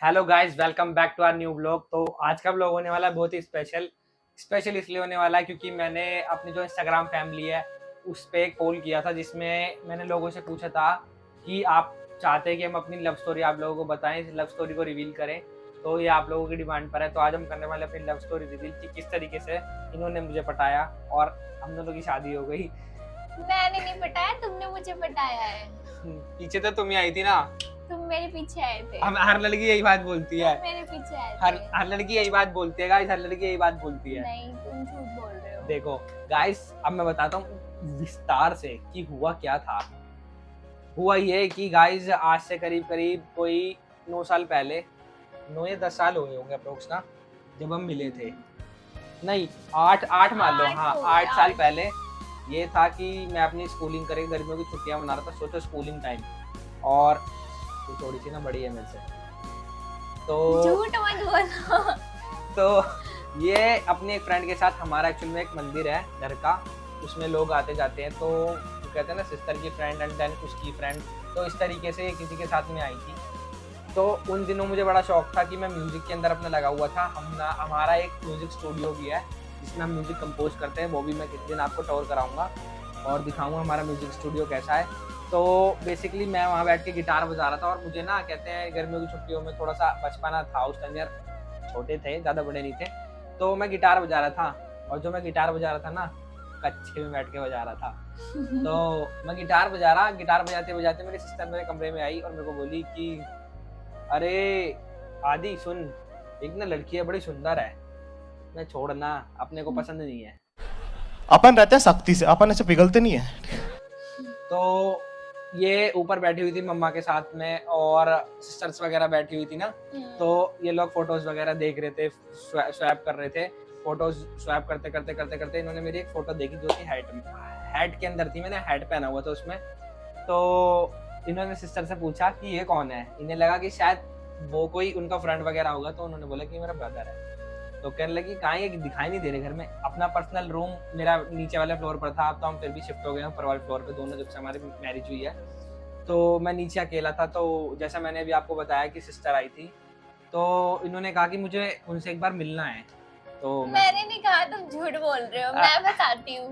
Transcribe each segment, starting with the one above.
Hello guys, welcome back to our new blog. तो आज का ब्लॉग होने वाला है बहुत ही स्पेशल इसलिए होने वाला है क्योंकि मैंने अपनी जो इंस्टाग्राम फैमिली है उस पर एक पोल किया था जिसमें मैंने लोगों से पूछा था कि आप चाहते हैं कि हम अपनी लव स्टोरी आप लोगों को बताएं, इस लव स्टोरी को रिवील करें। तो ये आप लोगों की डिमांड पर है। तो आज हम करने वाले अपनी लव स्टोरी रिवील कि किस तरीके से इन्होंने मुझे पटाया और हम दोनों की शादी हो गई। मैंने नहीं पटाया, तुमने मुझे पटाया है। पीछे तो तुम ही आई थी ना। तुम मेरे पीछे आए थे। हम हर लड़की यही बात बोलती है। तुम मेरे पीछे आए थे। हर लड़की यही बात बोलती है गाइस, हर लड़की यही बात बोलती है। नहीं, तुम झूठ बोल रहे हो। देखो गाइस, अब मैं बताता हूँ विस्तार से कि हुआ क्या था। हुआ ये कि गाइस आज से करीब करीब कोई 9 साल पहले, 9 या 10 साल हुए होंगे अप्रोक्स ना, जब हम मिले थे। नहीं, 8 मान लो, हाँ 8 साल पहले ये था कि मैं अपनी स्कूलिंग करके गर्मियों की छुट्टियां मना रहा था। सोचो स्कूलिंग टाइम, और तू थोड़ी सी ना बड़ी है मेरे से, तो झूठ मत बोलो। तो ये अपने एक फ्रेंड के साथ, हमारा एक्चुअल में एक मंदिर है घर का, उसमें लोग आते जाते हैं। तो कहते हैं ना सिस्टर की फ्रेंड एंड देन उसकी फ्रेंड, तो इस तरीके से किसी के साथ में आई थी। तो उन दिनों मुझे बड़ा शौक था कि मैं म्यूजिक के अंदर अपना लगा हुआ था। हमारा एक म्यूजिक स्टूडियो भी है जिसमें हम म्यूजिक कंपोज करते हैं। वो भी मैं किसी दिन आपको टूर कराऊंगा और दिखाऊंगा हमारा म्यूजिक स्टूडियो कैसा है। तो बेसिकली मैं वहाँ बैठ के गिटार बजा रहा था और मुझे ना कहते हैं गर्मियों की छुट्टियों में थोड़ा सा बचपना था, उस टाइम यार छोटे थे, ज़्यादा बड़े नहीं थे। तो मैं गिटार बजा रहा था और जो मैं गिटार बजा रहा था ना, कच्चे में बैठ के बजा रहा था। तो मैं गिटार बजाते बजाते मेरी सिस्टर मेरे कमरे में आई और मेरे को बोली कि अरे आदि सुन, एक ना लड़की है बड़ी सुंदर है। मैं छोड़ना, अपने को पसंद नहीं है। अपन रहते हैं सख्ती से, अपन ऐसे पिघलते नहीं है। तो ये ऊपर बैठी हुई थी मम्मा के साथ में और सिस्टर्स वगैरह बैठी हुई थी ना। तो ये लोग फोटोज वगैरह देख रहे थे, स्वैप कर रहे थे। फोटोज स्वैप करते करते करते करते इन्होंने मेरी एक फोटो देखी जो कि हैट के अंदर थी। मैंने हैट पहना हुआ था उसमें। तो इन्होंने सिस्टर से पूछा कि ये कौन है। इन्हें लगा कि शायद वो कोई उनका फ्रेंड वगैरह होगा, तो उन्होंने बोला कि मेरा ब्रदर है। तो कहने लगी कहाँ, ये दिखाई नहीं दे रहे घर में। अपना पर्सनल रूम मेरा नीचे वाले फ्लोर पर था, अब तो हम फिर भी शिफ्ट हो गए हैं ऊपर वाले फ्लोर पे दोनों, जब से हमारी मैरिज हुई है। तो मैं नीचे अकेला था। तो जैसा मैंने अभी आपको बताया कि सिस्टर आई थी, तो इन्होंने कहा कि मुझे उनसे एक बार मिलना है। तो मैंने नहीं कहा, तुम झूठ बोल रहे हो। मैं बताती हूँ।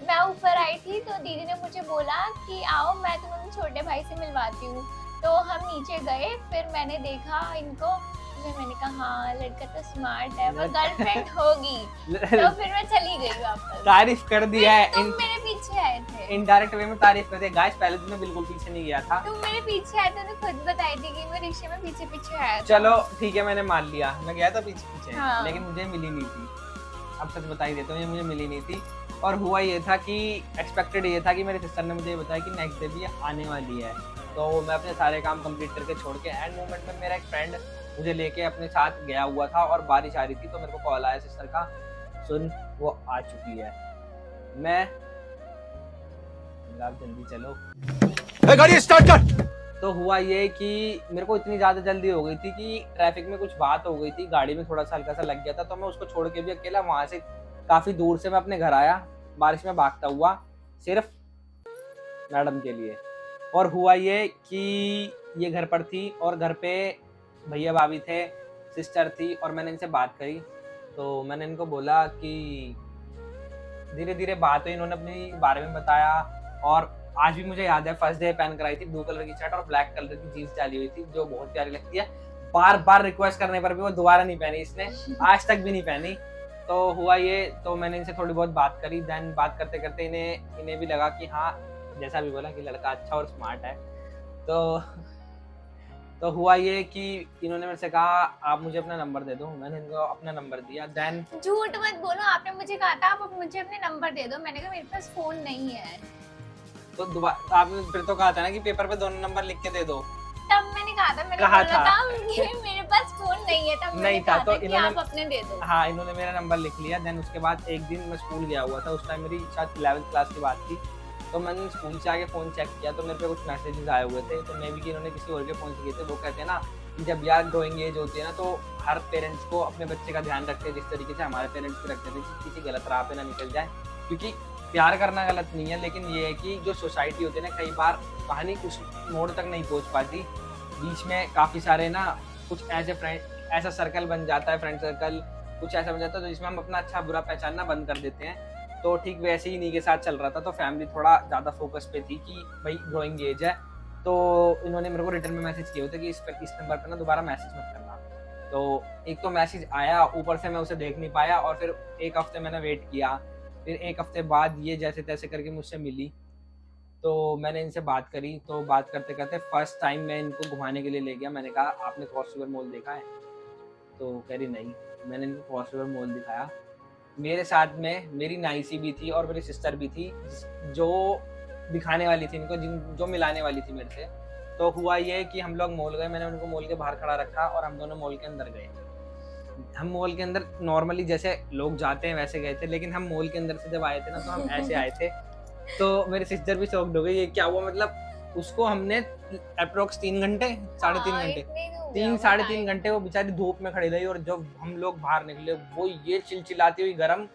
मैं ऊपर आई थी तो दीदी ने मुझे बोला कि आओ मैं तुम्हें छोटे भाई से मिलवाती हूँ। तो हम नीचे गए, फिर मैंने देखा इनको। फिर मैंने कहा हाँ लड़का तो स्मार्ट है, वो गर्लफ्रेंड होगी। तो फिर मैं चली गई वापस। तारीफ कर दिया है। तुम मेरे पीछे आए थे। इनडायरेक्ट वे में तारीफ कर दिया। गाइस पहले तो मैं बिल्कुल पीछे नहीं गया था। तुम मेरे पीछे आए थे, तो खुद बताई थी कि मैं रिक्शे में पीछे पीछे आया था। चलो ठीक है, मैंने मान लिया, मैं गया था पीछे पीछे। हाँ। लेकिन मुझे मिली नहीं थी। अब सच बता ही देता हूँ, ये मुझे मिली नहीं थी। और हुआ ये था कि एक्सपेक्टेड ये था कि मेरी सिस्टर ने मुझे बताया कि नेक्स्ट डे भी आने वाली है। तो मैं अपने सारे काम कंप्लीट करके छोड़ के एंड मोमेंट में मेरा एक फ्रेंड मुझे लेके अपने साथ गया हुआ था और बारिश आ रही थी। तो मेरे को कॉल आया सिस्टर का, सुन वो आ चुकी है। मैं जल्दी चलो, गाड़ी स्टार्ट कर। तो हुआ ये कि मेरे को इतनी ज़्यादा जल्दी हो गई थी कि ट्रैफिक में कुछ बात हो गई थी, गाड़ी में थोड़ा सा हल्का सा लग गया था। तो मैं उसको छोड़ के भी अकेला वहाँ से काफ़ी दूर से मैं अपने घर आया बारिश में भागता हुआ, सिर्फ मैडम के लिए। और हुआ ये कि ये घर पर थी और घर पे भैया भाभी थे, सिस्टर थी, और मैंने इनसे बात करी। तो मैंने इनको बोला कि धीरे धीरे बात हुई, इन्होंने अपने बारे में बताया। और आज भी मुझे याद है फर्स्ट डे पहन कर आई थी, ब्लू कलर की शर्ट और ब्लैक कलर की जीन्स डाली हुई थी जो बहुत प्यारी लगती है। बार बार रिक्वेस्ट करने पर भी वो दोबारा नहीं पहनी इसने, आज तक भी नहीं पहनी। तो हुआ ये, तो मैंने इनसे थोड़ी बहुत बात करी। देन बात करते करते इन्हें भी लगा कि हाँ, जैसा भी बोला कि लड़का अच्छा और स्मार्ट है। तो हुआ ये कि इन्होंने मेरे से कहा आप मुझे अपना नंबर दे दो। मैंने इनको अपना नंबर दिया। देन झूठ मत बोलो, आपने मुझे कहा था आप मुझे अपने नंबर दे दो। मैंने कहा मेरे पास फोन नहीं है। तो दोबारा आपने फिर तो कहा था ना कि पेपर पे दोनों नंबर लिख के दे दो। तब मैंने कहा था, मैंने कहा बोला था। था कि मेरे पास फोन नहीं है। तब मैंने नहीं था, कहा तो था कि इन्होंने- आप अपने दे दो। हाँ, इन्होंने मेरा नंबर लिख लिया। देन उसके बाद एक दिन मैं स्कूल गया हुआ था, उस टाइम मेरी शायद 11th क्लास की बात थी। तो मैंने स्कूल से आके फ़ोन चेक किया तो मेरे पे कुछ मैसेजेस आए हुए थे। तो मे भी कि इन्होंने किसी और के फ़ोन से किए थे। वो कहते हैं ना कि जब यार ग्रोइंग एज होती है ना, तो हर पेरेंट्स को अपने बच्चे का ध्यान रखते हैं, जिस तरीके से हमारे पेरेंट्स भी रखते थे कि किसी गलत राह पे ना निकल जाए। क्योंकि प्यार करना गलत नहीं है, लेकिन ये है कि जो सोसाइटी होती है ना, कई बार कहानी कुछ मोड़ तक नहीं पहुँच पाती। बीच में काफ़ी सारे ना कुछ ऐसे फ्रेंड, ऐसा सर्कल बन जाता है, फ्रेंड सर्कल कुछ ऐसा बन जाता है तो जिसमें हम अपना अच्छा बुरा पहचानना बंद कर देते हैं। तो ठीक वैसे ही इन्हीं के साथ चल रहा था। तो फैमिली थोड़ा ज़्यादा फोकस पे थी कि भाई ग्रोइंग एज है, तो इन्होंने मेरे को रिटर्न में मैसेज किए होते कि इस नंबर पर ना दोबारा मैसेज मत करना। तो एक तो मैसेज आया, ऊपर से मैं उसे देख नहीं पाया, और फिर एक हफ्ते मैंने वेट किया। फिर एक हफ्ते बाद ये जैसे तैसे करके मुझसे मिली, तो मैंने इनसे बात करी। तो बात करते करते फर्स्ट टाइम मैं इनको घुमाने के लिए ले गया। मैंने कहा आपने क्रॉस रिवर मॉल देखा है? तो कह रही नहीं। मैंने इनको क्रॉस रिवर मॉल दिखाया। मेरे साथ में मेरी नाइसी भी थी और मेरी सिस्टर भी थी, जो दिखाने वाली थी इनको, जो मिलाने वाली थी मेरे से। तो हुआ ये कि हम लोग मॉल गए, मैंने उनको मॉल के बाहर खड़ा रखा और हम दोनों मॉल के अंदर गए। हम मॉल के अंदर नॉर्मली जैसे लोग जाते हैं वैसे गए थे, लेकिन हम मॉल के अंदर से जब आए थे ना तो हम ऐसे आए थे। तो मेरी सिस्टर भी शॉक्ड हो गई, ये क्या हुआ? मतलब उसको हमने अप्रोक्स 3 घंटे, 3.5 घंटे, 3-3.5 घंटे वो बेचारी धूप में खड़ी रही। और जब हम लोग बाहर निकले, वो ये चिलचिलाती हुई गरम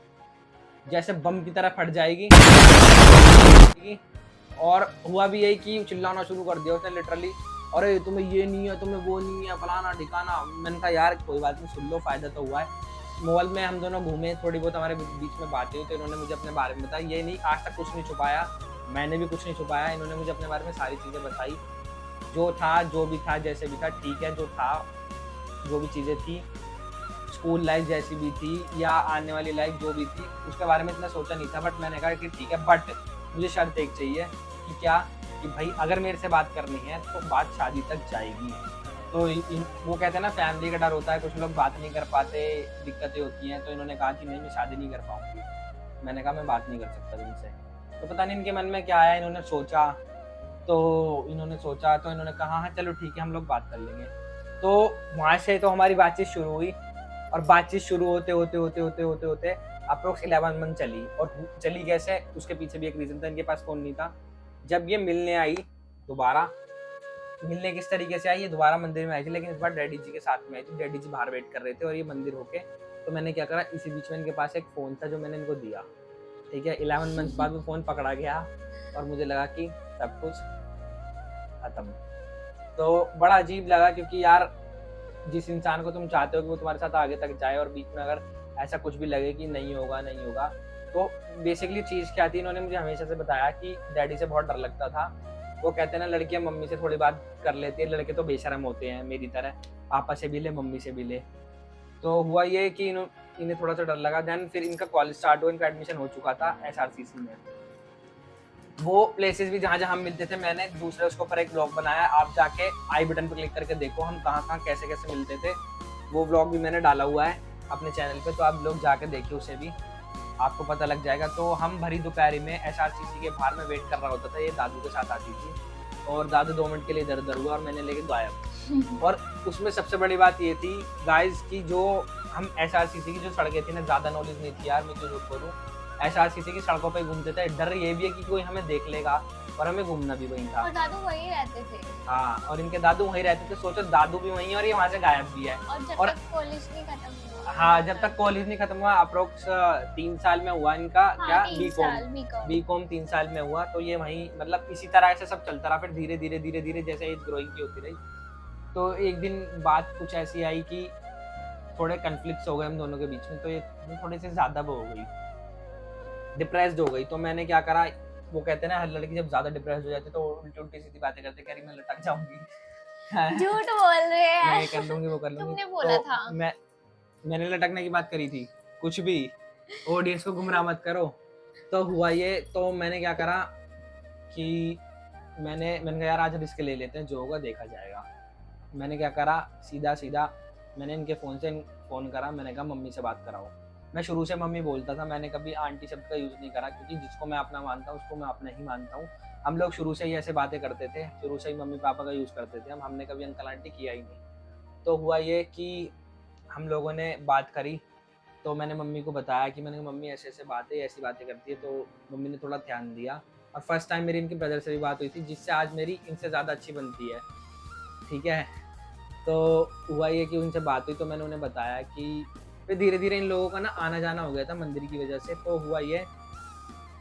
जैसे बम की तरह फट जाएगी। और हुआ भी यही कि चिल्लाना शुरू कर दिया उसने लिटरली, अरे तुम्हें ये नहीं है, तुम्हें वो नहीं है, फलाना ठिकाना। मैंने कहा यार कोई बात नहीं, सुन लो, फायदा तो हुआ है। मॉल में हम दोनों घूमे, थोड़ी बहुत हमारे बीच में बातें हुई, तो इन्होंने मुझे अपने बारे में बताया। ये नहीं, आज तक कुछ नहीं छुपाया, मैंने भी कुछ नहीं छुपाया। इन्होंने मुझे अपने बारे में सारी चीज़ें बताई, जो था, जो भी था, जैसे भी था, ठीक है, जो था, जो भी चीज़ें थी, स्कूल लाइफ जैसी भी थी या आने वाली लाइफ जो भी थी, उसके बारे में इतना सोचा नहीं था। बट मैंने कहा कि ठीक है, बट मुझे शर्त एक चाहिए कि क्या, कि भाई अगर मेरे से बात करनी है तो बात शादी तक जाएगी। तो वो कहते हैं ना, फैमिली का डर होता है, कुछ लोग बात नहीं कर पाते, दिक्कतें होती हैं। तो इन्होंने कहा कि नहीं, मैं शादी नहीं कर पाऊंगी। मैंने कहा मैं बात नहीं कर सकता तुमसे। तो पता नहीं इनके मन में क्या आया, इन्होंने सोचा तो इन्होंने कहा हाँ चलो ठीक है, हम लोग बात कर लेंगे। तो वहाँ से तो हमारी बातचीत शुरू हुई, और बातचीत शुरू होते होते होते होते होते होते अप्रोक्स 11 मंथ चली। और चली कैसे, उसके पीछे भी एक रीजन था, इनके पास फोन नहीं था। जब ये मिलने आई, दोबारा मिलने किस तरीके से आई, ये दोबारा मंदिर में आई थी, लेकिन इस बार डैडी जी के साथ में आई थी। डैडी जी बाहर वेट कर रहे थे और ये मंदिर होके, तो मैंने क्या करा, इसी बीच में इनके पास एक फ़ोन था जो मैंने इनको दिया, ठीक है। 11 मंथ बाद वो फ़ोन पकड़ा गया और मुझे लगा कि सब कुछ खत्म। तो बड़ा अजीब लगा, क्योंकि यार जिस इंसान को तुम चाहते हो कि वो तुम्हारे साथ आगे तक जाए, और बीच में अगर ऐसा कुछ भी लगे कि नहीं होगा, तो बेसिकली चीज़ क्या थी, इन्होंने मुझे हमेशा से बताया कि डैडी से बहुत डर लगता था। वो कहते हैं ना, लड़कियां मम्मी से थोड़ी बात कर लेती है, लड़के तो बेशरम होते हैं मेरी तरह, पापा से भी ले, मम्मी से भी ले। तो हुआ ये कि इन्हें थोड़ा सा डर लगा। देन फिर इनका कॉलेज स्टार्ट हुआ, इनका एडमिशन हो चुका था SRCC में। वो प्लेसेस भी जहाँ जहाँ हम मिलते थे, मैंने दूसरे उसके ऊपर एक ब्लॉग बनाया, आप जाके आई बटन पर क्लिक करके देखो हम कहाँ कैसे कैसे मिलते थे। वो ब्लॉग भी मैंने डाला हुआ है अपने चैनल पे, तो आप लोग जाके देखिए, उसे भी आपको पता लग जाएगा। तो हम भरी दोपहरी में SRCC के बाहर में वेट कर रहा होता था, ये दादू के साथ आती थी, और दादू 2 मिनट के लिए इधर उधर हुआ और मैंने लेके गायब। और उसमें सबसे बड़ी बात ये थी गाइस की, जो हम SRCC की जो सड़कें थी ना, ज़्यादा नॉलेज नहीं थी यार, मैं जो करूँ, SRCC की सड़कों पे घूमते थे। डर ये भी है कि कोई हमें देख लेगा, और हमें घूमना भी वहीं था। और दादू वहीं रहते थे। हाँ, और इनके दादू वहीं रहते थे। सोचो, दादू भी वहीं है और ये वहाँ से गायब भी है। और जब तक कॉलेज नहीं खत्म हुआ। हाँ, जब तक कॉलेज नहीं खत्म हुआ, अप्रोक्स 3 साल में हुआ इनका। हाँ, क्या, 3 बीकॉम 3 साल में हुआ। तो ये वहीं, मतलब इसी तरह से सब चलता रहा। फिर धीरे धीरे जैसे एज ग्रोइंग की होती रही, तो एक दिन बात कुछ ऐसी आई कि थोड़े कन्फ्लिक्ट्स हो गए हम दोनों के बीच में। तो ये थोड़ी सी ज्यादा वो हो गई, डिप्रेस्ड हो गई। तो मैंने क्या करा, वो कहते हैं ना, हर लड़की जब ज्यादा डिप्रेस्ड हो जाती है तो उल्टी उल्टी सीधी बातें करते, कह रही मैं लटक जाऊंगी। झूठ बोल रहे हैं, मैं ये कर लूंगी, वो कर लूंगी। तुमने बोला था। मैंने लटकने की बात करी थी, कुछ भी ऑडियंस को गुमराह मत करो। तो हुआ ये, तो मैंने क्या करा कि मैंने कहा यार आज रिस्क ले लेते हैं, जो होगा देखा जाएगा। मैंने क्या करा, सीधा मैंने इनके फ़ोन से फ़ोन करा। मैंने कहा मम्मी से बात कराओ। मैं शुरू से मम्मी बोलता था, मैंने कभी आंटी शब्द का यूज़ नहीं करा, क्योंकि जिसको मैं अपना मानता हूँ उसको मैं अपना ही मानता हूँ। हम लोग शुरू से ही ऐसे बातें करते थे, शुरू से ही मम्मी पापा का यूज़ करते थे हमने कभी अंकल आंटी किया ही नहीं। तो हुआ ये कि हम लोगों ने बात करी, तो मैंने मम्मी को बताया कि मैंने कहा मम्मी ऐसी बातें करती है। तो मम्मी ने थोड़ा ध्यान दिया, और फर्स्ट टाइम मेरी इनके ब्रदर से भी बात हुई थी, जिससे आज मेरी इनसे ज़्यादा अच्छी बनती है, ठीक है। तो हुआ ये कि उनसे बात हुई, तो मैंने उन्हें बताया कि फिर धीरे धीरे इन लोगों का ना आना जाना हो गया था मंदिर की वजह से। तो हुआ ये,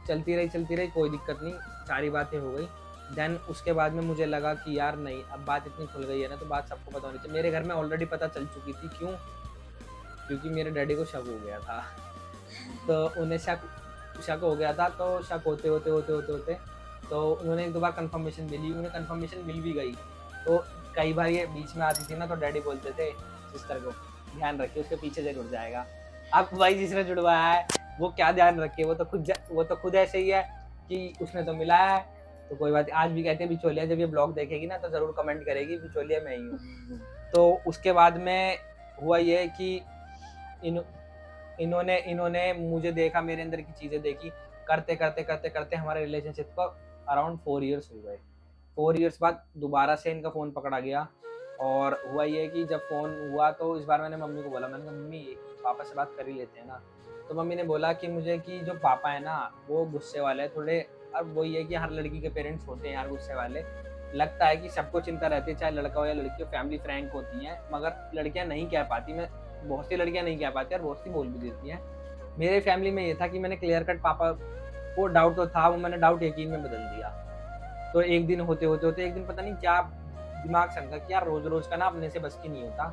चलती रही, कोई दिक्कत नहीं, सारी बातें हो गई। देन उसके बाद में मुझे लगा कि यार नहीं, अब बात इतनी खुल गई है ना तो बात सबको पता होनी चाहिए। मेरे घर में ऑलरेडी पता चल चुकी थी, क्यों? क्योंकि मेरे डैडी को शक हो गया था। तो उन्हें शक हो गया था, तो शक होते होते होते होते होते तो उन्होंने एक दो बार कंफर्मेशन मिली, उन्हें कंफर्मेशन मिल भी गई। तो कई बार ये बीच में आती थी ना, तो डैडी बोलते थे सिस्टर को, ध्यान रखिए उसके पीछे से जुड़ जाएगा। अब भाई जिसने जुड़वाया है वो क्या ध्यान रखे, वो तो खुद ऐसे ही है कि उसने तो मिला है। तो कोई बात, आज भी कहते हैं बिचौलिया जब ये ब्लॉग देखेगी ना तो जरूर कमेंट करेगी बिचौलिया मैं ही हूँ। तो उसके बाद में हुआ ये कि इन्होंने मुझे देखा, मेरे अंदर की चीज़ें देखी, करते करते करते करते हमारे रिलेशनशिप को अराउंड 4 इयर्स हो गए। 4 इयर्स बाद दोबारा से इनका फ़ोन पकड़ा गया, और हुआ ये कि जब फ़ोन हुआ तो इस बार मैंने मम्मी को बोला, मैंने कहा मम्मी पापा से बात कर ही लेते हैं ना। तो मम्मी ने बोला कि मुझे कि जो पापा है ना वो गुस्से वाले हैं थोड़े। अब वही है कि हर लड़की के पेरेंट्स होते हैं यार गुस्से वाले, लगता है कि सबको चिंता रहती है, चाहे लड़का हो या लड़की हो, फैमिली फ्रैंक होती हैं, मगर लड़कियां नहीं कह पाती। मैं बहुत सी लड़कियां नहीं कह पाती और बहुत सी बोल भी देती हैं। मेरे फैमिली में ये था कि मैंने क्लियर कट, पापा को डाउट तो था, वो मैंने डाउट यकीन में बदल दिया। तो एक दिन होते होते एक दिन पता नहीं क्या दिमाग सनका कि यार रोज रोज का ना अपने से बस की नहीं होता,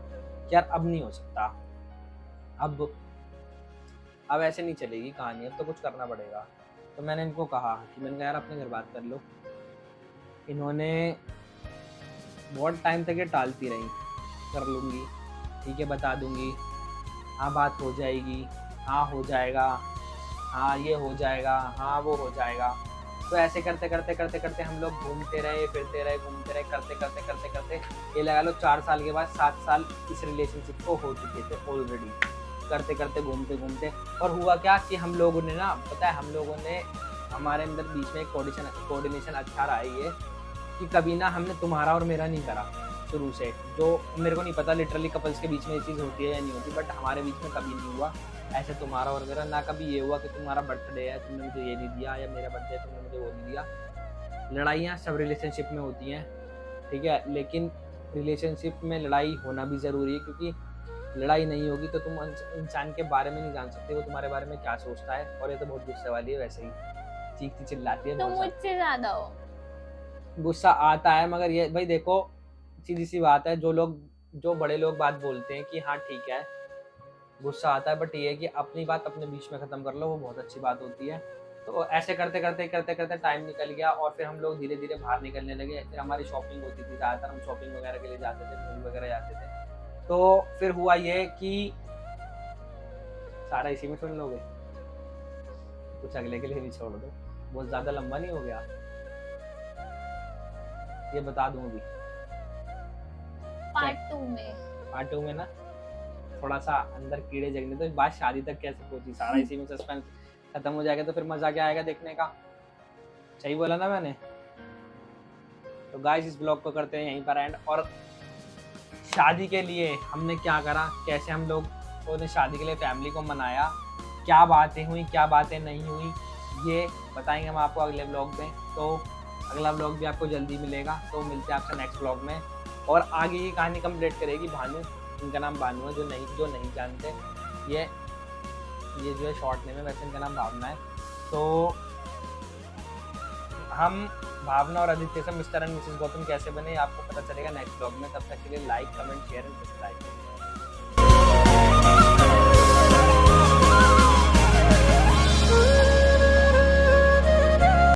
कि यार अब नहीं हो सकता, अब ऐसे नहीं चलेगी कहानी, अब तो कुछ करना पड़ेगा। तो मैंने इनको कहा कि मैंने कहा यार अपने घर बात कर लो। इन्होंने बहुत टाइम तक ये टालती रही, कर लूँगी, ठीक है बता दूँगी, हाँ बात हो जाएगी, हाँ हो जाएगा, हाँ ये हो जाएगा, हाँ वो हो जाएगा। तो ऐसे करते करते करते करते हम लोग घूमते रहे, फिरते रहे, घूमते रहे, करते करते करते करते ये लगा लो 4 साल के बाद 7 साल इस रिलेशनशिप को हो चुके थे ऑलरेडी, करते करते घूमते घूमते। और हुआ क्या कि हम लोगों ने ना, पता है हम लोगों ने, हमारे अंदर बीच में एक कोऑर्डिनेशन अच्छा रहा है ये, कि कभी ना हमने तुम्हारा और मेरा नहीं करा शुरू से। जो मेरे को नहीं पता लिटरली कपल्स के बीच में ये चीज़ होती है या नहीं होती, बट हमारे बीच में कभी नहीं हुआ ऐसे तुम्हारा और मेरा। ना कभी ये हुआ कि तुम्हारा बर्थडे है तुमने मुझे ये नहीं दिया, या मेरा बर्थडे है तुमने मुझे वो नहीं दिया। लड़ाइयाँ सब रिलेशनशिप में होती हैं, ठीक है, लेकिन रिलेशनशिप में लड़ाई होना भी ज़रूरी है, क्योंकि लड़ाई नहीं होगी तो तुम इंसान के बारे में नहीं जान सकते वो तुम्हारे बारे में क्या सोचता है। और ये तो बहुत गुस्से वाली है, वैसे ही चीखती चिल्लाती है, तो मुझसे ज्यादा हो गुस्सा आता है। मगर ये भाई देखो सीधी सी बात है, जो बड़े लोग बात बोलते हैं कि हाँ ठीक है गुस्सा आता है, बट ये है कि अपनी बात अपने बीच में ख़त्म कर लो, वो बहुत अच्छी बात होती है। तो ऐसे करते करते करते करते टाइम निकल गया, और फिर हम लोग धीरे धीरे बाहर निकलने लगे। फिर हमारी शॉपिंग होती थी, ज़्यादातर हम शॉपिंग वगैरह के लिए जाते थे, मूवी वगैरह जाते थे। तो फिर हुआ ये कि सारा इसी में सुन लोगे, कुछ अगले के लिए भी छोड़ दो, बहुत ज़्यादा लंबा नहीं हो गया, ये बता दूँ अभी पार्ट 2 में ना थोड़ा सा अंदर कीड़े जगने, तो बात शादी तक कैसे पहुंची, सारा इसी में सस्पेंस खत्म हो जाएगा, तो फिर मजा क्या आएगा देखने का। सही बोला ना मैंने? तो गाइस इस ब्लॉग को करते हैं यहीं पर एंड। और शादी के लिए हमने क्या करा, कैसे हम लोग ने शादी के लिए फैमिली को मनाया, क्या बातें हुई क्या बातें नहीं हुई, ये बताएंगे हम आपको अगले ब्लॉग में। तो अगला ब्लॉग भी आपको जल्दी मिलेगा, तो मिलते हैं आपसे नेक्स्ट ब्लॉग में। और आगे की कहानी कंप्लीट करेगी भानु, इनका नाम भानु है, जो नहीं जानते, ये जो है शॉर्ट नेम है, वैसे इनका नाम भावना है। तो हम भावना और आदित्य से मिस्टर एंड मिसेस गौतम कैसे बने आपको पता चलेगा नेक्स्ट ब्लॉग में। तब तक के लिए like comment share and subscribe.